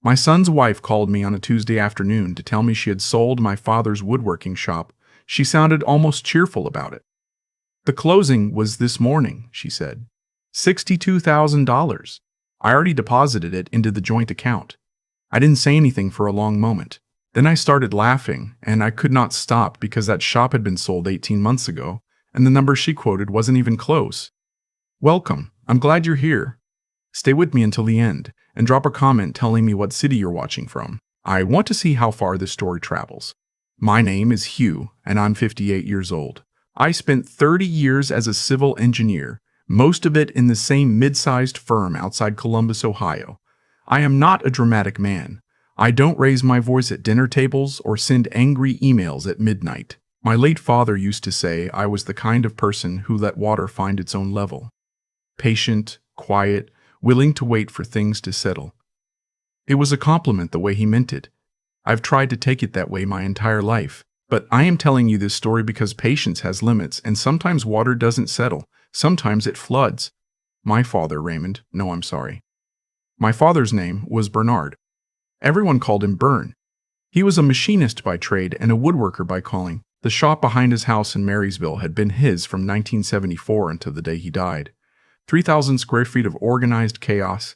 My son's wife called me on a Tuesday afternoon to tell me she had sold my father's woodworking shop. She sounded almost cheerful about it. The closing was this morning, she said. $62,000. I already deposited it into the joint account. I didn't say anything for a long moment. Then I started laughing, and I could not stop because that shop had been sold 18 months ago, and the number she quoted wasn't even close. Welcome. I'm glad you're here. Stay with me until the end, and drop a comment telling me what city you're watching from. I want to see how far this story travels. My name is Hugh, and I'm 58 years old. I spent 30 years as a civil engineer, most of it in the same mid-sized firm outside Columbus, Ohio. I am not a dramatic man. I don't raise my voice at dinner tables or send angry emails at midnight. My late father used to say I was the kind of person who let water find its own level. Patient, quiet, willing to wait for things to settle. It was a compliment the way he meant it. I've tried to take it that way my entire life. But I am telling you this story because patience has limits, and sometimes water doesn't settle. Sometimes it floods. My father, Raymond, no, I'm sorry. My father's name was Bernard. Everyone called him Bern. He was a machinist by trade and a woodworker by calling. The shop behind his house in Marysville had been his from 1974 until the day he died. 3,000 square feet of organized chaos,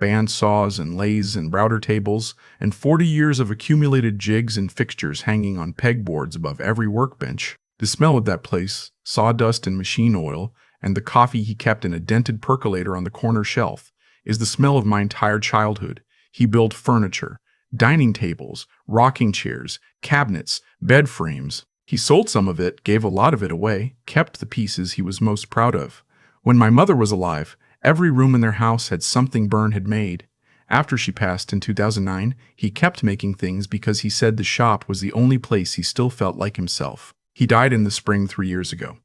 band saws and lathes and router tables, and 40 years of accumulated jigs and fixtures hanging on pegboards above every workbench. The smell of that place, sawdust and machine oil, and the coffee he kept in a dented percolator on the corner shelf, is the smell of my entire childhood. He built furniture, dining tables, rocking chairs, cabinets, bed frames. He sold some of it, gave a lot of it away, kept the pieces he was most proud of. When my mother was alive, every room in their house had something Bern had made. After she passed in 2009, he kept making things because he said the shop was the only place he still felt like himself. He died in the spring 3 years ago.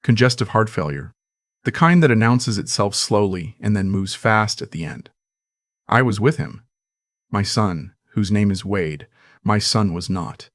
Congestive heart failure. The kind that announces itself slowly and then moves fast at the end. I was with him. My son, whose name is Wade, my son was not.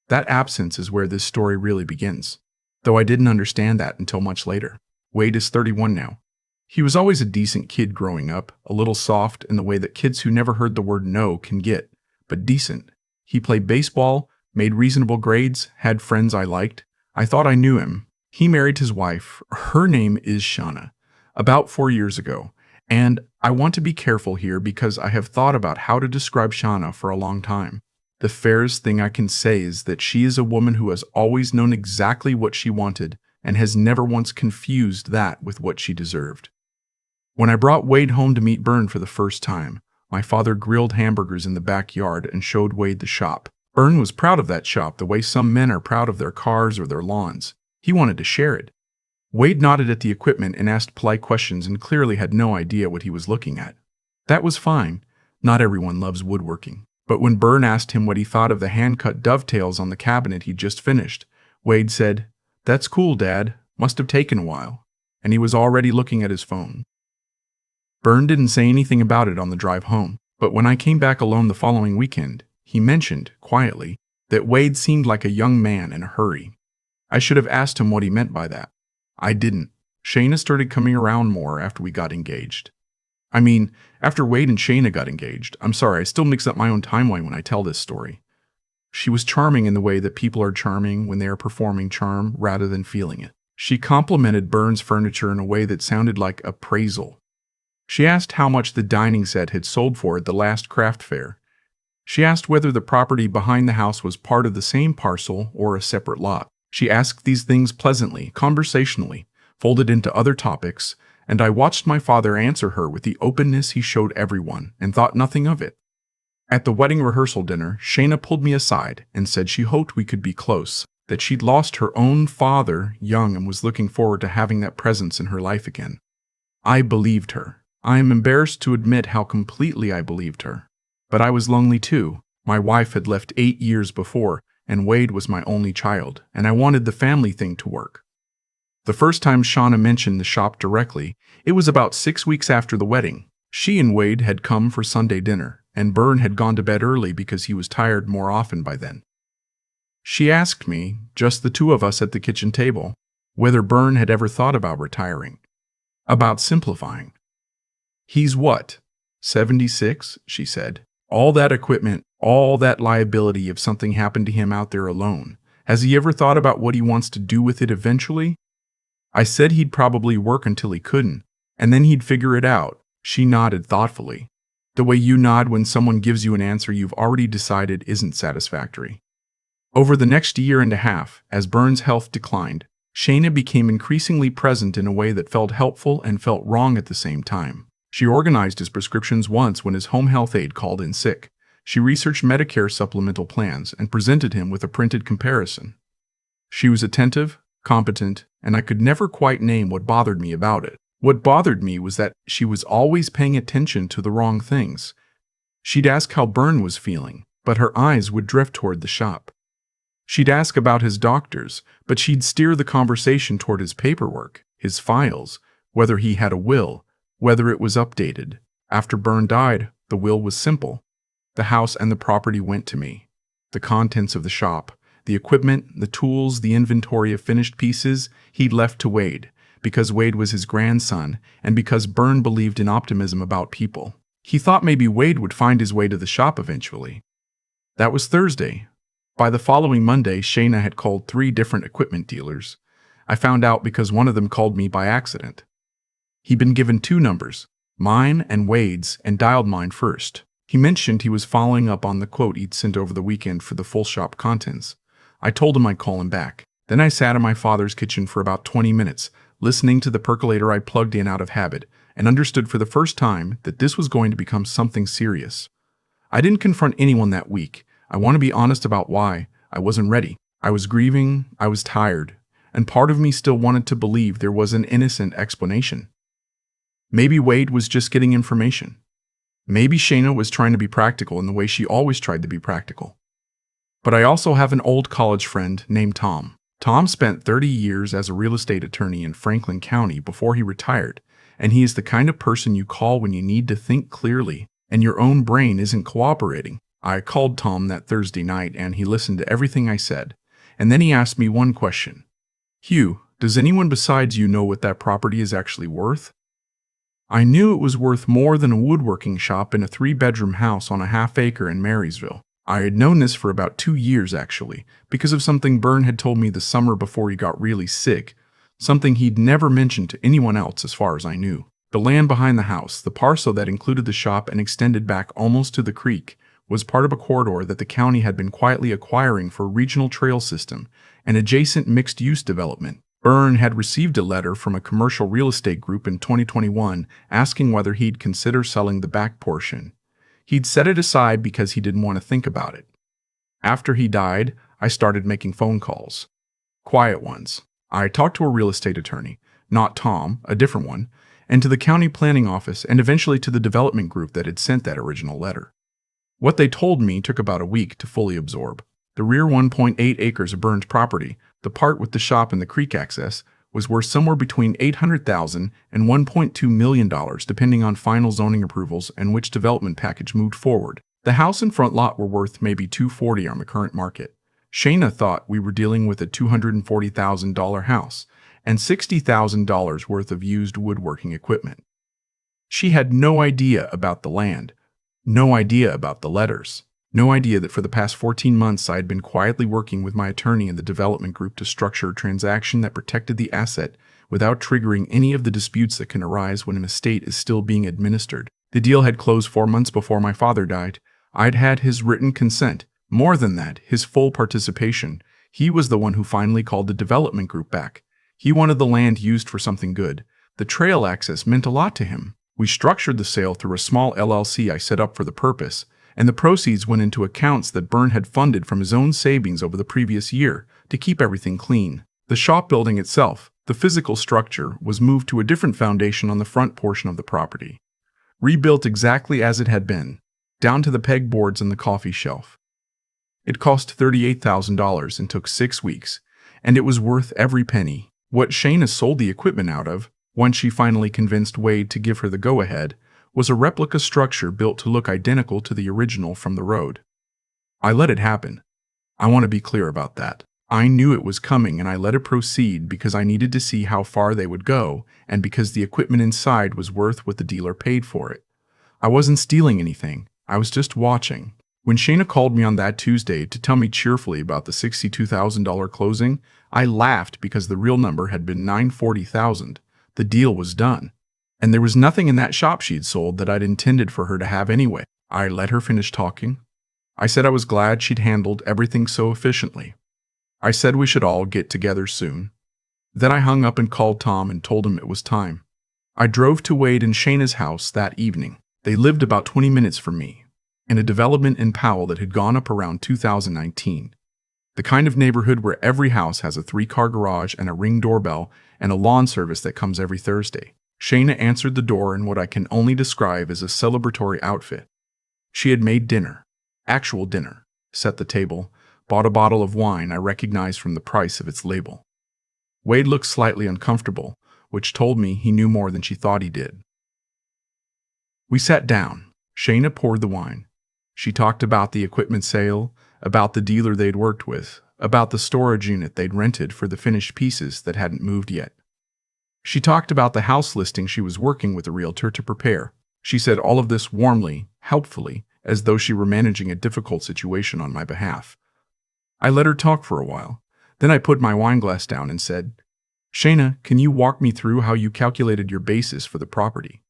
That absence is where this story really begins, though I didn't understand that until much later. Wade is 31 now. He was always a decent kid growing up, a little soft in the way that kids who never heard the word no can get, but decent. He played baseball, made reasonable grades, had friends I liked. I thought I knew him. He married his wife, her name is Shauna, about 4 years ago, and I want to be careful here because I have thought about how to describe Shauna for a long time. The fairest thing I can say is that she is a woman who has always known exactly what she wanted and has never once confused that with what she deserved. When I brought Wade home to meet Bern for the first time, my father grilled hamburgers in the backyard and showed Wade the shop. Bern was proud of that shop the way some men are proud of their cars or their lawns. He wanted to share it. Wade nodded at the equipment and asked polite questions and clearly had no idea what he was looking at. That was fine. Not everyone loves woodworking. But when Bern asked him what he thought of the hand-cut dovetails on the cabinet he'd just finished, Wade said, "That's cool, Dad. Must have taken a while." And he was already looking at his phone. Bern didn't say anything about it on the drive home, but when I came back alone the following weekend, he mentioned, quietly, that Wade seemed like a young man in a hurry. I should have asked him what he meant by that. I didn't. Shayna started coming around more after we got engaged. I mean, after Wade and Shayna got engaged. I'm sorry, I still mix up my own timeline when I tell this story. She was charming in the way that people are charming when they are performing charm rather than feeling it. She complimented Bern's furniture in a way that sounded like appraisal. She asked how much the dining set had sold for at the last craft fair. She asked whether the property behind the house was part of the same parcel or a separate lot. She asked these things pleasantly, conversationally, folded into other topics, and I watched my father answer her with the openness he showed everyone and thought nothing of it. At the wedding rehearsal dinner, Shayna pulled me aside and said she hoped we could be close, that she'd lost her own father young and was looking forward to having that presence in her life again. I believed her. I am embarrassed to admit how completely I believed her. But I was lonely too. My wife had left 8 years before, and Wade was my only child, and I wanted the family thing to work. The first time Shauna mentioned the shop directly, it was about 6 weeks after the wedding. She and Wade had come for Sunday dinner, and Bern had gone to bed early because he was tired more often by then. She asked me, just the two of us at the kitchen table, whether Bern had ever thought about retiring, about simplifying. "He's what, 76?" she said. All that equipment, all that liability if something happened to him out there alone. Has he ever thought about what he wants to do with it eventually? I said he'd probably work until he couldn't, and then he'd figure it out. She nodded thoughtfully, the way you nod when someone gives you an answer you've already decided isn't satisfactory. Over the next year and a half, as Byrne's health declined, Shayna became increasingly present in a way that felt helpful and felt wrong at the same time. She organized his prescriptions once when his home health aide called in sick. She researched Medicare supplemental plans and presented him with a printed comparison. She was attentive, competent, and I could never quite name what bothered me about it. What bothered me was that she was always paying attention to the wrong things. She'd ask how Byrne was feeling, but her eyes would drift toward the shop. She'd ask about his doctors, but she'd steer the conversation toward his paperwork, his files, whether he had a will, whether it was updated. After Byrne died, the will was simple. The house and the property went to me. The contents of the shop, the equipment, the tools, the inventory of finished pieces, he'd left to Wade, because Wade was his grandson, and because Byrne believed in optimism about people. He thought maybe Wade would find his way to the shop eventually. That was Thursday. By the following Monday, Shayna had called 3 different equipment dealers. I found out because one of them called me by accident. He'd been given 2 numbers, mine and Wade's, and dialed mine first. He mentioned he was following up on the quote he'd sent over the weekend for the full shop contents. I told him I'd call him back. Then I sat in my father's kitchen for about 20 minutes, listening to the percolator I plugged in out of habit, and understood for the first time that this was going to become something serious. I didn't confront anyone that week. I want to be honest about why. I wasn't ready. I was grieving, I was tired, and part of me still wanted to believe there was an innocent explanation. Maybe Wade was just getting information. Maybe Shayna was trying to be practical in the way she always tried to be practical. But I also have an old college friend named Tom. Tom spent 30 years as a real estate attorney in Franklin County before he retired, and he is the kind of person you call when you need to think clearly and your own brain isn't cooperating. I called Tom that Thursday night and he listened to everything I said, and then he asked me one question. Hugh, does anyone besides you know what that property is actually worth? I knew it was worth more than a woodworking shop in a 3-bedroom house on a half-acre in Marysville. I had known this for about 2 years actually, because of something Byrne had told me the summer before he got really sick, something he'd never mentioned to anyone else as far as I knew. The land behind the house, the parcel that included the shop and extended back almost to the creek, was part of a corridor that the county had been quietly acquiring for a regional trail system and adjacent mixed-use development. Byrne had received a letter from a commercial real estate group in 2021 asking whether he'd consider selling the back portion. He'd set it aside because he didn't want to think about it. After he died, I started making phone calls. Quiet ones. I talked to a real estate attorney, not Tom, a different one, and to the county planning office and eventually to the development group that had sent that original letter. What they told me took about a week to fully absorb. The rear 1.8 acres of Byrne's property, the part with the shop and the creek access, was worth somewhere between $800,000 and $1.2 million depending on final zoning approvals and which development package moved forward. The house and front lot were worth maybe $240,000 on the current market. Shayna thought we were dealing with a $240,000 house and $60,000 worth of used woodworking equipment. She had no idea about the land, no idea about the letters, no idea that for the past 14 months I had been quietly working with my attorney in the development group to structure a transaction that protected the asset without triggering any of the disputes that can arise when an estate is still being administered. The deal had closed 4 months before my father died. I'd had his written consent. More than that, his full participation. He was the one who finally called the development group back. He wanted the land used for something good. The trail access meant a lot to him. We structured the sale through a small LLC I set up for the purpose, and the proceeds went into accounts that Byrne had funded from his own savings over the previous year to keep everything clean. The shop building itself, the physical structure, was moved to a different foundation on the front portion of the property. Rebuilt exactly as it had been, down to the pegboards and the coffee shelf. It cost $38,000 and took 6 weeks, and it was worth every penny. What Shayna sold the equipment out of, once she finally convinced Wade to give her the go-ahead, was a replica structure built to look identical to the original from the road. I let it happen. I want to be clear about that. I knew it was coming and I let it proceed because I needed to see how far they would go and because the equipment inside was worth what the dealer paid for it. I wasn't stealing anything. I was just watching. When Shayna called me on that Tuesday to tell me cheerfully about the $62,000 closing, I laughed because the real number had been $940,000. The deal was done. And there was nothing in that shop she'd sold that I'd intended for her to have anyway. I let her finish talking. I said I was glad she'd handled everything so efficiently. I said we should all get together soon. Then I hung up and called Tom and told him it was time. I drove to Wade and Shayna's house that evening. They lived about 20 minutes from me, in a development in Powell that had gone up around 2019. The kind of neighborhood where every house has a 3-car garage and a Ring doorbell and a lawn service that comes every Thursday. Shayna answered the door in what I can only describe as a celebratory outfit. She had made dinner, actual dinner, set the table, bought a bottle of wine I recognized from the price of its label. Wade looked slightly uncomfortable, which told me he knew more than she thought he did. We sat down. Shayna poured the wine. She talked about the equipment sale, about the dealer they'd worked with, about the storage unit they'd rented for the finished pieces that hadn't moved yet. She talked about the house listing she was working with a realtor to prepare. She said all of this warmly, helpfully, as though she were managing a difficult situation on my behalf. I let her talk for a while. Then I put my wine glass down and said, "Shayna, can you walk me through how you calculated your basis for the property?"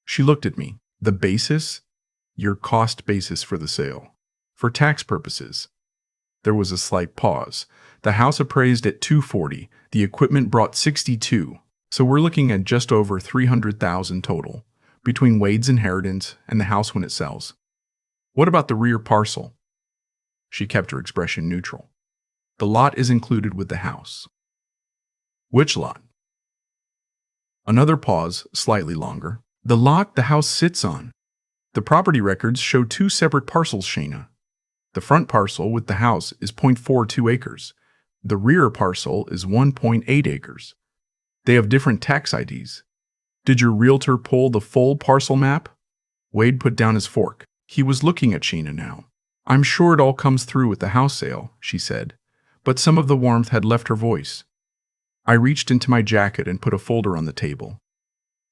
She looked at me. "The basis?" "Your cost basis for the sale. For tax purposes." There was a slight pause. The house appraised at $240. The equipment brought $62. So we're looking at just over $300,000 total, between Wade's inheritance and the house when it sells. What about the rear parcel? She kept her expression neutral. The lot is included with the house. Which lot? Another pause, slightly longer. The lot the house sits on. The property records show 2 separate parcels, Shayna. The front parcel with the house is 0.42 acres. The rear parcel is 1.8 acres. They have different tax IDs. Did your realtor pull the full parcel map? Wade put down his fork. He was looking at Shayna now. "I'm sure it all comes through with the house sale," she said, but some of the warmth had left her voice. I reached into my jacket and put a folder on the table.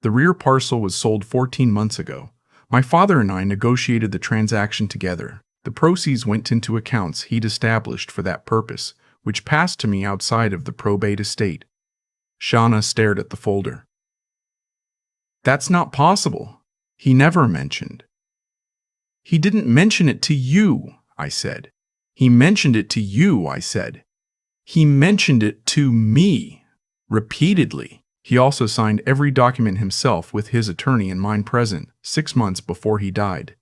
The rear parcel was sold 14 months ago. My father and I negotiated the transaction together. The proceeds went into accounts he'd established for that purpose, which passed to me outside of the probate estate. Shauna stared at the folder. "That's not possible. He never mentioned." "He didn't mention it to you," I said. "He mentioned it to you," I said. "He mentioned it to me. Repeatedly." He also signed every document himself with his attorney and mine present, 6 months before he died.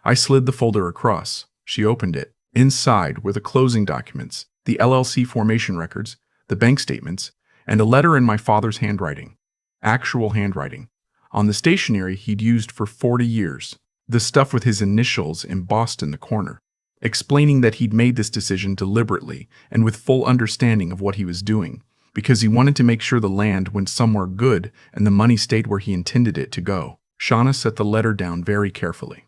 I slid the folder across. She opened it. Inside were the closing documents, the LLC formation records, the bank statements, and a letter in my father's handwriting. Actual handwriting. On the stationery he'd used for 40 years. The stuff with his initials embossed in the corner, explaining that he'd made this decision deliberately and with full understanding of what he was doing, because he wanted to make sure the land went somewhere good and the money stayed where he intended it to go. Shauna set the letter down very carefully.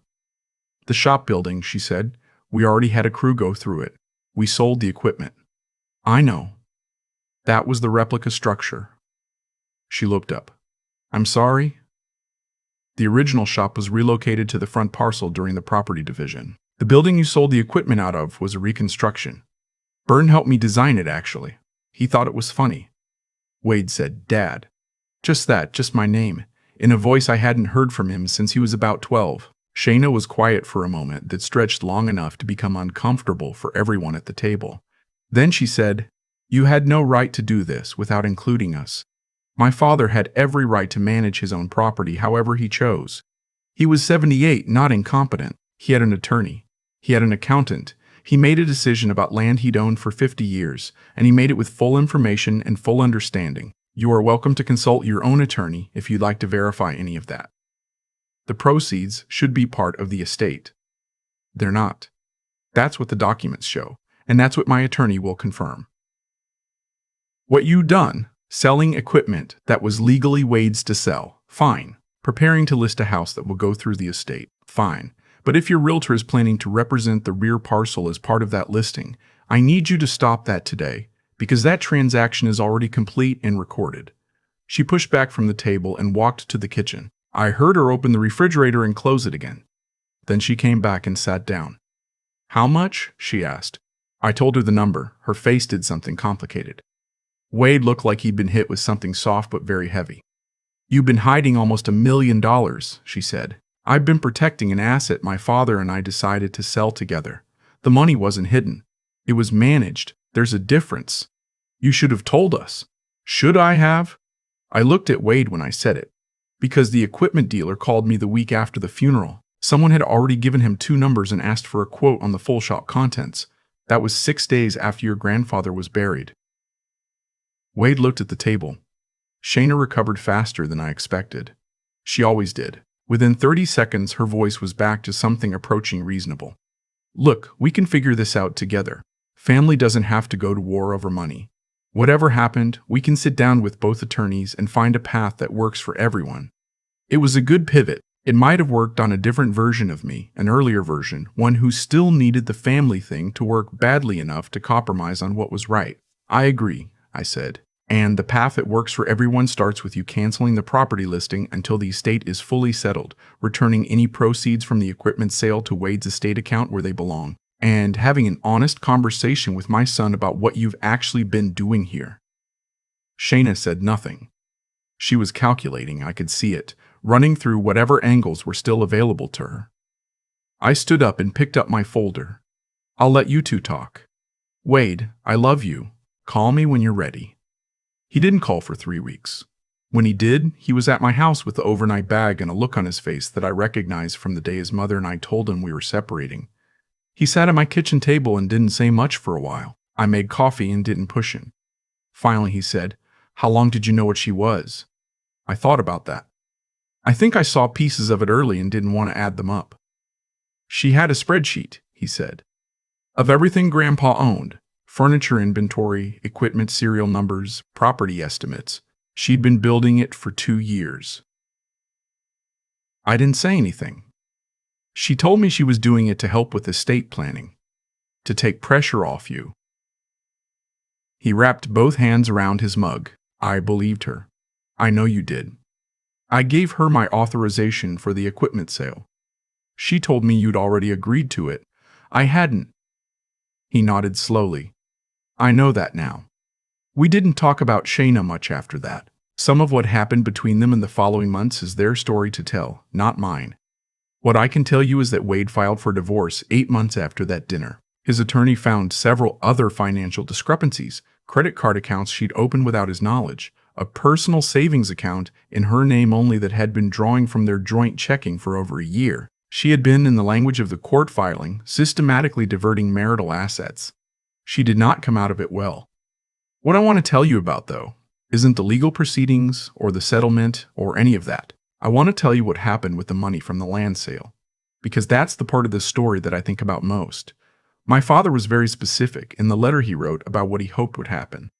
"The shop building," she said. "We already had a crew go through it. We sold the equipment." "I know. That was the replica structure." She looked up. "I'm sorry?" "The original shop was relocated to the front parcel during the property division. The building you sold the equipment out of was a reconstruction. Byrne helped me design it, actually. He thought it was funny." Wade said, "Dad." Just that, just my name, in a voice I hadn't heard from him since he was about 12. Shayna was quiet for a moment that stretched long enough to become uncomfortable for everyone at the table. Then she said, "You had no right to do this without including us. My father had every right to manage his own property however he chose. He was 78, not incompetent. He had an attorney. He had an accountant. He made a decision about land he'd owned for 50 years, and he made it with full information and full understanding. You are welcome to consult your own attorney if you'd like to verify any of that. The proceeds should be part of the estate. They're not. That's what the documents show, and that's what my attorney will confirm. What you done, selling equipment that was legally Wade's to sell, fine. Preparing to list a house that will go through the estate, fine. But if your realtor is planning to represent the rear parcel as part of that listing, I need you to stop that today, because that transaction is already complete and recorded." She pushed back from the table and walked to the kitchen. I heard her open the refrigerator and close it again. Then she came back and sat down. "How much?" she asked. I told her the number. Her face did something complicated. Wade looked like he'd been hit with something soft but very heavy. "You've been hiding almost $1 million, she said. "I've been protecting an asset my father and I decided to sell together. The money wasn't hidden. It was managed. There's a difference. You should have told us." "Should I have?" I looked at Wade when I said it. "Because the equipment dealer called me the week after the funeral. Someone had already given him 2 numbers and asked for a quote on the full shop contents. That was 6 days after your grandfather was buried." Wade looked at the table. Shayna recovered faster than I expected. She always did. Within 30 seconds, her voice was back to something approaching reasonable. "Look, we can figure this out together. Family doesn't have to go to war over money. Whatever happened, we can sit down with both attorneys and find a path that works for everyone." It was a good pivot. It might have worked on a different version of me, an earlier version, one who still needed the family thing to work badly enough to compromise on what was right. "I agree," I said. "And the path that works for everyone starts with you canceling the property listing until the estate is fully settled, returning any proceeds from the equipment sale to Wade's estate account where they belong, and having an honest conversation with my son about what you've actually been doing here." Shayna said nothing. She was calculating, I could see it, running through whatever angles were still available to her. I stood up and picked up my folder. "I'll let you two talk. Wade, I love you. Call me when you're ready." He didn't call for 3 weeks. When he did, he was at my house with the overnight bag and a look on his face that I recognized from the day his mother and I told him we were separating. He sat at my kitchen table and didn't say much for a while. I made coffee and didn't push him. Finally, he said, "How long did you know what she was?" I thought about that. I think I saw pieces of it early and didn't want to add them up. "She had a spreadsheet," he said, "of everything Grandpa owned. Furniture inventory, equipment serial numbers, property estimates. She'd been building it for 2 years. I didn't say anything. She told me she was doing it to help with estate planning, to take pressure off you." He wrapped both hands around his mug. "I believed her. I know you did. I gave her my authorization for the equipment sale. She told me you'd already agreed to it. I hadn't." He nodded slowly. "I know that now." We didn't talk about Shayna much after that. Some of what happened between them in the following months is their story to tell, not mine. What I can tell you is that Wade filed for divorce 8 months after that dinner. His attorney found several other financial discrepancies, credit card accounts she'd opened without his knowledge, a personal savings account in her name only that had been drawing from their joint checking for over a year. She had been, in the language of the court filing, systematically diverting marital assets. She did not come out of it well. What I want to tell you about, though, isn't the legal proceedings or the settlement or any of that. I want to tell you what happened with the money from the land sale, because that's the part of the story that I think about most. My father was very specific in the letter he wrote about what he hoped would happen.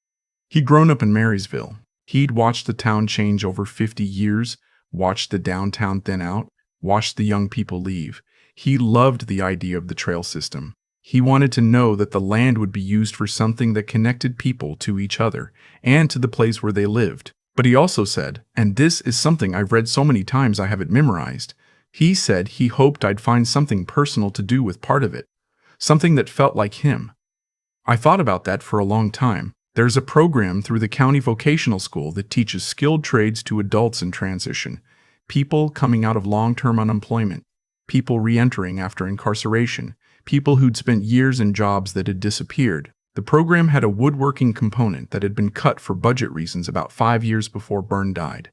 He'd grown up in Marysville. He'd watched the town change over 50 years, watched the downtown thin out, watched the young people leave. He loved the idea of the trail system. He wanted to know that the land would be used for something that connected people to each other and to the place where they lived. But he also said, and this is something I've read so many times I have it memorized, he said he hoped I'd find something personal to do with part of it, something that felt like him. I thought about that for a long time. There's a program through the county vocational school that teaches skilled trades to adults in transition, people coming out of long-term unemployment, people re-entering after incarceration, people who'd spent years in jobs that had disappeared. The program had a woodworking component that had been cut for budget reasons about 5 years before Byrne died.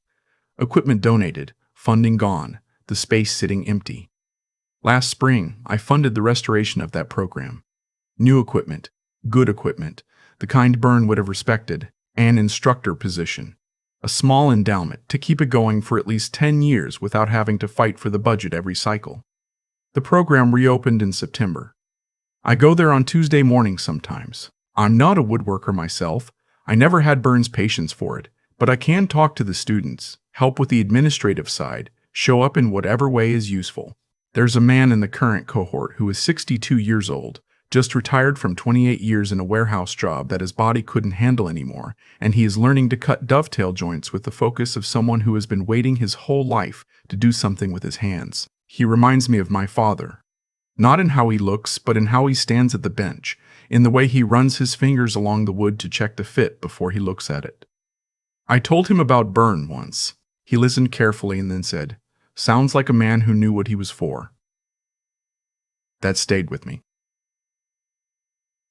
Equipment donated, funding gone, the space sitting empty. Last spring, I funded the restoration of that program. New equipment, good equipment, the kind Byrne would have respected, an instructor position. A small endowment to keep it going for at least 10 years without having to fight for the budget every cycle. The program reopened in September. I go there on Tuesday mornings sometimes. I'm not a woodworker myself. I never had Byrne's patience for it, but I can talk to the students, help with the administrative side, show up in whatever way is useful. There's a man in the current cohort who is 62 years old, just retired from 28 years in a warehouse job that his body couldn't handle anymore, and he is learning to cut dovetail joints with the focus of someone who has been waiting his whole life to do something with his hands. He reminds me of my father. Not in how he looks, but in how he stands at the bench, in the way he runs his fingers along the wood to check the fit before he looks at it. I told him about burn once. He listened carefully and then said, "Sounds like a man who knew what he was for." That stayed with me.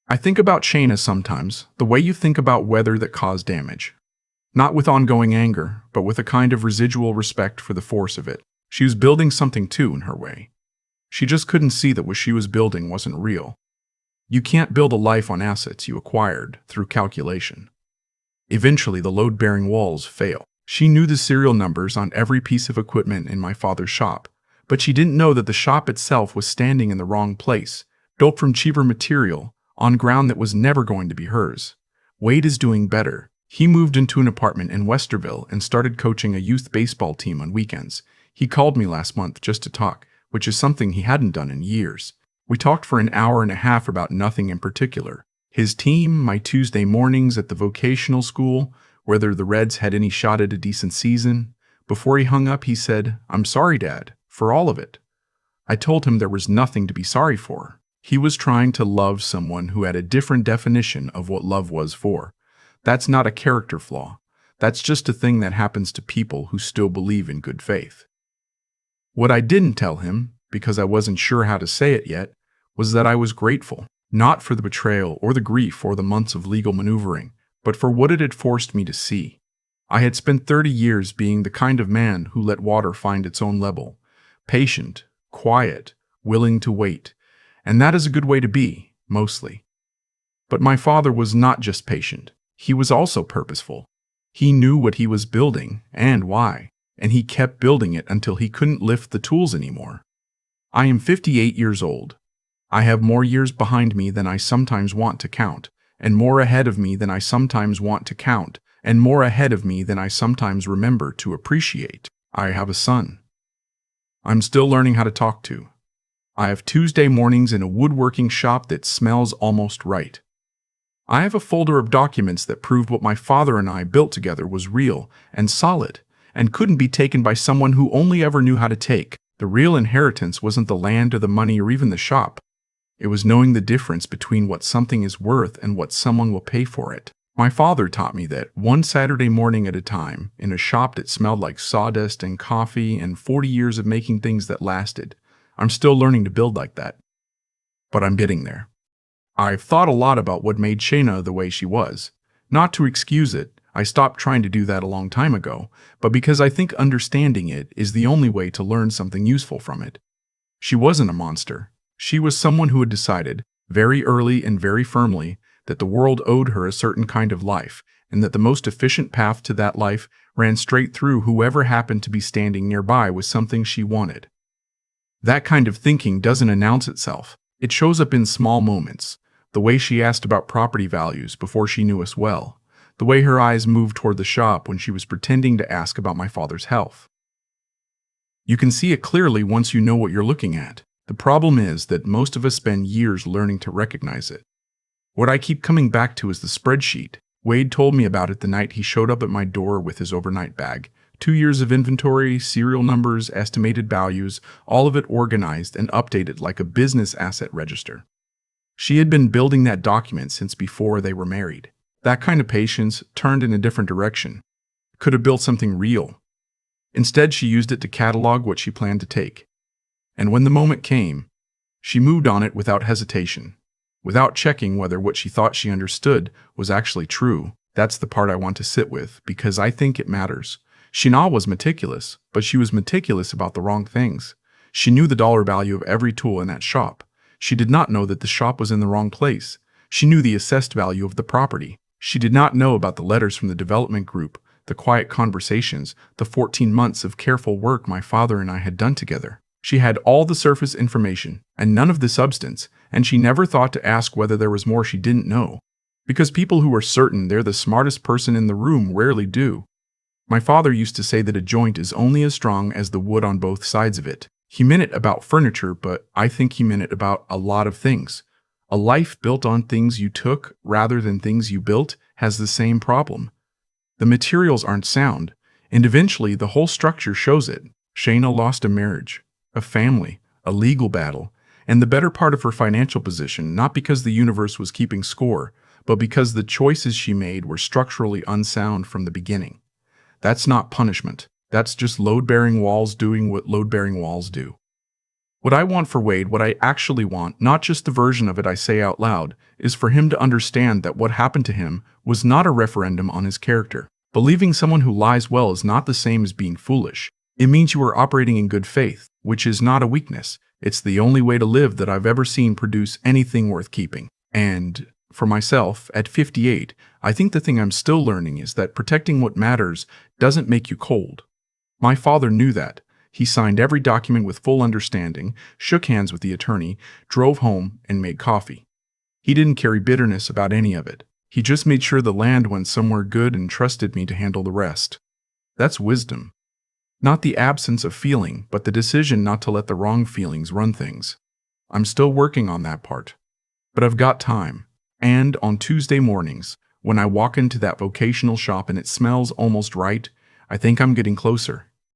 I think about Shayna sometimes, the way you think about weather that caused damage. Not with ongoing anger, but with a kind of residual respect for the force of it. She was building something too in her way. She just couldn't see that what she was building wasn't real. You can't build a life on assets you acquired through calculation. Eventually, the load-bearing walls fail. She knew the serial numbers on every piece of equipment in my father's shop, but she didn't know that the shop itself was standing in the wrong place, built from cheaper material, on ground that was never going to be hers. Wade is doing better. He moved into an apartment in Westerville and started coaching a youth baseball team on weekends. He called me last month just to talk, which is something he hadn't done in years. We talked for an hour and a half about nothing in particular. His team, my Tuesday mornings at the vocational school, whether the Reds had any shot at a decent season. Before he hung up, he said, "I'm sorry, Dad, for all of it." I told him there was nothing to be sorry for. He was trying to love someone who had a different definition of what love was for. That's not a character flaw. That's just a thing that happens to people who still believe in good faith. What I didn't tell him, because I wasn't sure how to say it yet, was that I was grateful, not for the betrayal or the grief or the months of legal maneuvering, but for what it had forced me to see. I had spent 30 years being the kind of man who let water find its own level, patient, quiet, willing to wait, and that is a good way to be, mostly. But my father was not just patient. He was also purposeful. He knew what he was building and why, and he kept building it until he couldn't lift the tools anymore. I am 58 years old. I have more years behind me than I sometimes want to count, and more ahead of me than I sometimes want to count, and more ahead of me than I sometimes remember to appreciate. I have a son. I'm still learning how to talk to. I have Tuesday mornings in a woodworking shop that smells almost right. I have a folder of documents that proved what my father and I built together was real and solid, and couldn't be taken by someone who only ever knew how to take. The real inheritance wasn't the land or the money or even the shop. It was knowing the difference between what something is worth and what someone will pay for it. My father taught me that one Saturday morning at a time, in a shop that smelled like sawdust and coffee and 40 years of making things that lasted. I'm still learning to build like that. But I'm getting there. I've thought a lot about what made Shayna the way she was. Not to excuse it, I stopped trying to do that a long time ago, but because I think understanding it is the only way to learn something useful from it. She wasn't a monster. She was someone who had decided, very early and very firmly, that the world owed her a certain kind of life, and that the most efficient path to that life ran straight through whoever happened to be standing nearby with something she wanted. That kind of thinking doesn't announce itself. It shows up in small moments. The way she asked about property values before she knew us well. The way her eyes moved toward the shop when she was pretending to ask about my father's health. You can see it clearly once you know what you're looking at. The problem is that most of us spend years learning to recognize it. What I keep coming back to is the spreadsheet. Wade told me about it the night he showed up at my door with his overnight bag. 2 years of inventory, serial numbers, estimated values, all of it organized and updated like a business asset register. She had been building that document since before they were married. That kind of patience turned in a different direction. Could have built something real. Instead, she used it to catalog what she planned to take. And when the moment came, she moved on it without hesitation, without checking whether what she thought she understood was actually true. That's the part I want to sit with, because I think it matters. Shayna was meticulous, but she was meticulous about the wrong things. She knew the dollar value of every tool in that shop. She did not know that the shop was in the wrong place. She knew the assessed value of the property. She did not know about the letters from the development group, the quiet conversations, the 14 months of careful work my father and I had done together. She had all the surface information, and none of the substance, and she never thought to ask whether there was more she didn't know. Because people who are certain they're the smartest person in the room rarely do. My father used to say that a joint is only as strong as the wood on both sides of it. He meant it about furniture, but I think he meant it about a lot of things. A life built on things you took rather than things you built has the same problem. The materials aren't sound, and eventually the whole structure shows it. Shayna lost a marriage. a family, a legal battle, and the better part of her financial position, not because the universe was keeping score, but because the choices she made were structurally unsound from the beginning. That's not punishment. That's just load-bearing walls doing what load-bearing walls do. What I want for Wade, what I actually want, not just the version of it I say out loud, is for him to understand that what happened to him was not a referendum on his character. Believing someone who lies well is not the same as being foolish. It means you are operating in good faith, which is not a weakness. It's the only way to live that I've ever seen produce anything worth keeping. And for myself, at 58, I think the thing I'm still learning is that protecting what matters doesn't make you cold. My father knew that. He signed every document with full understanding, shook hands with the attorney, drove home, and made coffee. He didn't carry bitterness about any of it. He just made sure the land went somewhere good and trusted me to handle the rest. That's wisdom. Not the absence of feeling, but the decision not to let the wrong feelings run things. I'm still working on that part. But I've got time. And on Tuesday mornings, when I walk into that vocational shop and it smells almost right, I think I'm getting closer.